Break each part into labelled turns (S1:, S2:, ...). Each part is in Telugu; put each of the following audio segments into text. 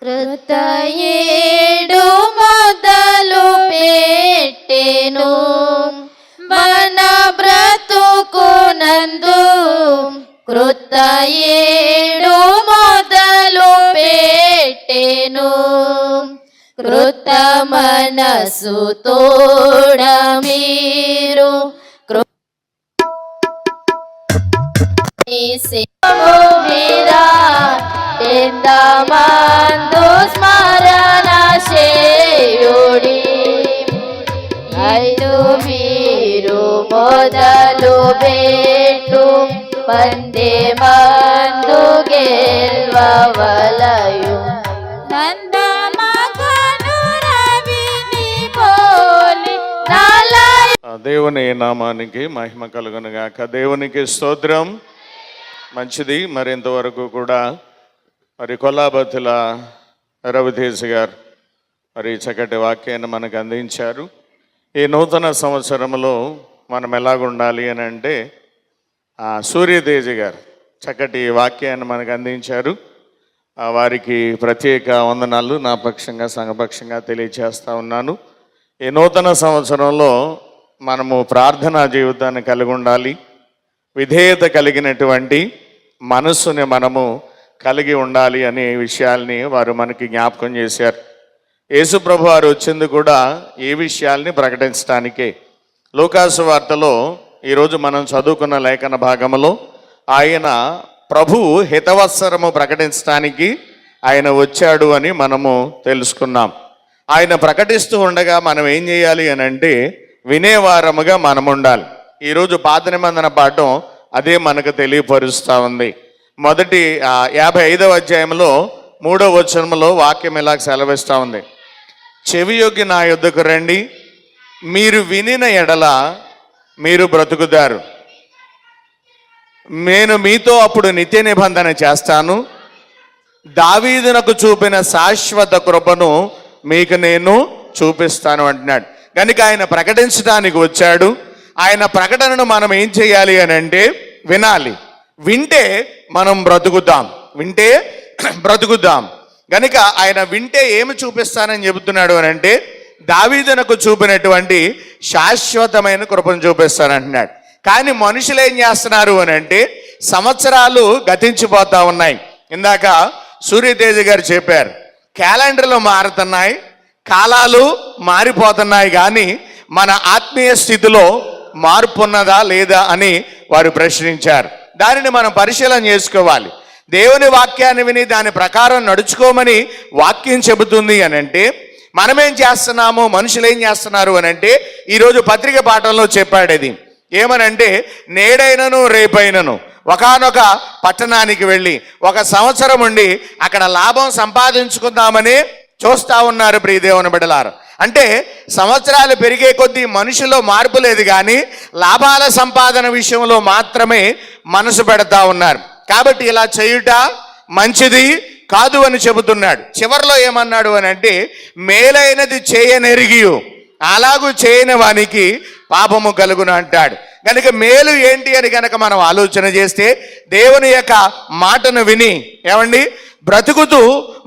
S1: కృత ఏడు మొదలు పెట్టెను మన బ్రతుకునందు. కృత ఏడు మొదలు పెట్టెను కృత మనసు తోడ మీరు ఎంతమందు స్మరణ చేయుడి. ఐదు మీరు మొదలు పెట్టు పందే మందు గెల్వవలయు.
S2: దేవుని నామానికి మహిమ కలుగును గాక. దేవునికి స్తోత్రం. మంచిది. మరి ఇంతవరకు కూడా మరి కొల్లాబత్తుల రవితేజ్ గారు మరి చక్కటి వాక్యాన్ని మనకు అందించారు. ఈ నూతన సంవత్సరంలో మనం ఎలాగుండాలి అని అంటే సూర్యతేజ్ గారు చక్కటి వాక్యాన్ని మనకు అందించారు. వారికి ప్రత్యేక వందనాలు నా పక్షంగా సంఘపక్షంగా తెలియజేస్తూ ఉన్నాను. ఈ నూతన సంవత్సరంలో మనము ప్రార్థనా జీవితాన్ని కలిగి ఉండాలి. విధేయత కలిగినటువంటి మనస్సుని మనము కలిగి ఉండాలి అనే విషయాల్ని వారు మనకి జ్ఞాపకం చేశారు. యేసుప్రభు వారు వచ్చింది కూడా ఈ విషయాల్ని ప్రకటించడానికే. లూకాసు వార్తలో ఈరోజు మనం చదువుకున్న లేఖన భాగంలో ఆయన ప్రభువు హితవత్సరము ప్రకటించడానికి ఆయన వచ్చాడు అని మనము తెలుసుకున్నాం. ఆయన ప్రకటిస్తూ ఉండగా మనం ఏం చేయాలి అని అంటే వినేవారముగా మనం ఉండాలి. ఈరోజు పాత నిబంధన పాఠం అదే మనకు తెలియపరుస్తూ ఉంది. మొదటి 55వ అధ్యాయంలో 3వ వచనంలో వాక్యం ఇలా సెలవిస్తూ ఉంది. చెవియొగ్గి నా యొద్దకు రండి, మీరు వినిన ఎడల మీరు బ్రతుకుతారు. నేను మీతో అప్పుడు నిత్య నిబంధన చేస్తాను, దావీదునకు చూపిన శాశ్వత కృపను మీకు నేను చూపిస్తాను అంటున్నాడు. కనుక ఆయన ప్రకటించడానికి వచ్చాడు. ఆయన ప్రకటనను మనం ఏం చేయాలి అని అంటే వినాలి. వింటే మనం బ్రతుకుతాం. వింటే బ్రతుకుతాం. కనుక ఆయన వింటే ఏమి చూపిస్తానని చెబుతున్నాడు అని అంటే దావీదునకు చూపినటువంటి శాశ్వతమైన కృపను చూపిస్తానంటున్నాడు. కానీ మనుషులు ఏం చేస్తున్నారు అని అంటే సంవత్సరాలు గతించిపోతా ఉన్నాయి. ఇందాక సూర్యతేజ గారు చెప్పారు, క్యాలెండర్లు మారుతున్నాయి, కాలాలు మారిపోతున్నాయి, కానీ మన ఆత్మీయ స్థితిలో మార్పు ఉన్నదా లేదా అని వారు ప్రశ్నించారు. దానిని మనం పరిశీలన చేసుకోవాలి. దేవుని వాక్యాన్ని విని దాని ప్రకారం నడుచుకోమని వాక్యం చెబుతుంది అని అంటే మనమేం చేస్తున్నాము, మనుషులు ఏం చేస్తున్నారు అని అంటే ఈరోజు పత్రిక పాఠంలో చెప్పాడు. అది ఏమనంటే నేడైనను రేపైనను ఒకానొక పట్టణానికి వెళ్ళి 1 సంవత్సరం ఉండి అక్కడ లాభం సంపాదించుకుందామని చూస్తూ ఉన్నారు ప్రియ దేవుని బిడ్డలారు. అంటే సంవత్సరాలు పెరిగే కొద్దీ మనుషులో మార్పు లేదు, కానీ లాభాల సంపాదన విషయంలో మాత్రమే మనసు పెడతా ఉన్నారు. కాబట్టి ఇలా చేయుట మంచిది కాదు అని చెబుతున్నాడు. చివరిలో ఏమన్నాడు అని అంటే మేలైనది చేయనెరిగి అలాగూ చేయని వానికి పాపము కలుగును అంటాడు. కనుక మేలు ఏంటి అని కనుక మనం ఆలోచన చేస్తే దేవుని యొక్క మాటను విని ఏమండి బ్రతుకుతూ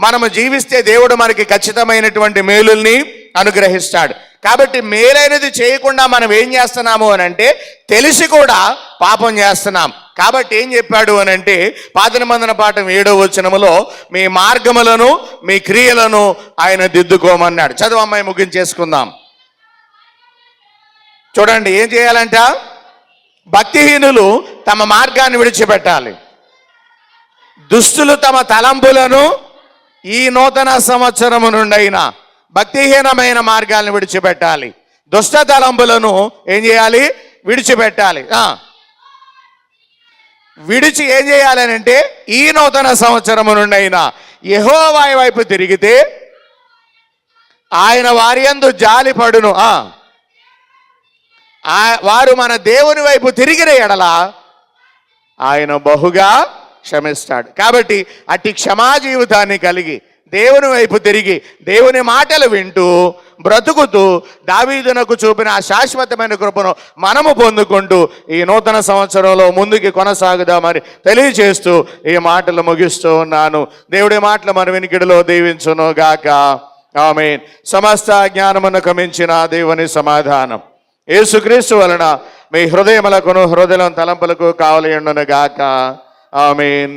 S2: మనము జీవిస్తే దేవుడు మనకి ఖచ్చితమైనటువంటి మేలుల్ని అనుగ్రహిస్తాడు. కాబట్టి మేలైనది చేయకుండా మనం ఏం చేస్తున్నాము అని అంటే తెలిసి కూడా పాపం చేస్తున్నాం. కాబట్టి ఏం చెప్పాడు అని అంటే పాత నిబంధన పాఠం 7వ వచనములో మీ మార్గములను మీ క్రియలను ఆయన దిద్దుకోమన్నాడు. చదువు అమ్మాయి ముగించేసుకుందాం. చూడండి ఏం చేయాలంట, భక్తిహీనులు తమ మార్గాన్ని విడిచిపెట్టాలి, దుష్టులు తమ తలంపులను ఈ నూతన సంవత్సరము నుండి అయినా భక్తిహీనమైన మార్గాలను విడిచిపెట్టాలి, దుష్ట తలంపులను ఏం చేయాలి, విడిచిపెట్టాలి. విడిచి ఏం చేయాలని అంటే ఈ నూతన సంవత్సరము నుండి అయినా యెహోవా వైపు తిరిగితే ఆయన వారి యందు జాలిపడును. వారు మన దేవుని వైపు తిరిగిన ఎడల ఆయన బహుగా క్షమిస్తాడు. కాబట్టి అట్టి క్షమా జీవితాన్ని కలిగి దేవుని వైపు తిరిగి దేవుని మాటలు వింటూ బ్రతుకుతూ దావీదునకు చూపిన ఆ శాశ్వతమైన కృపను మనము పొందుకుంటూ ఈ నూతన సంవత్సరంలో ముందుకి కొనసాగుదామని తెలియజేస్తూ ఈ మాటలు ముగిస్తూ ఉన్నాను. దేవుడి మాటలు మన వినికిడిలో దీవించును గాక. ఆమేన్. సమస్త జ్ఞానమునకు మించిన దేవుని సమాధానం యేసుక్రీస్తు వలన మీ హృదయములకును హృదయం తలంపులకు కావలియుండును గాక. ఆమేన్.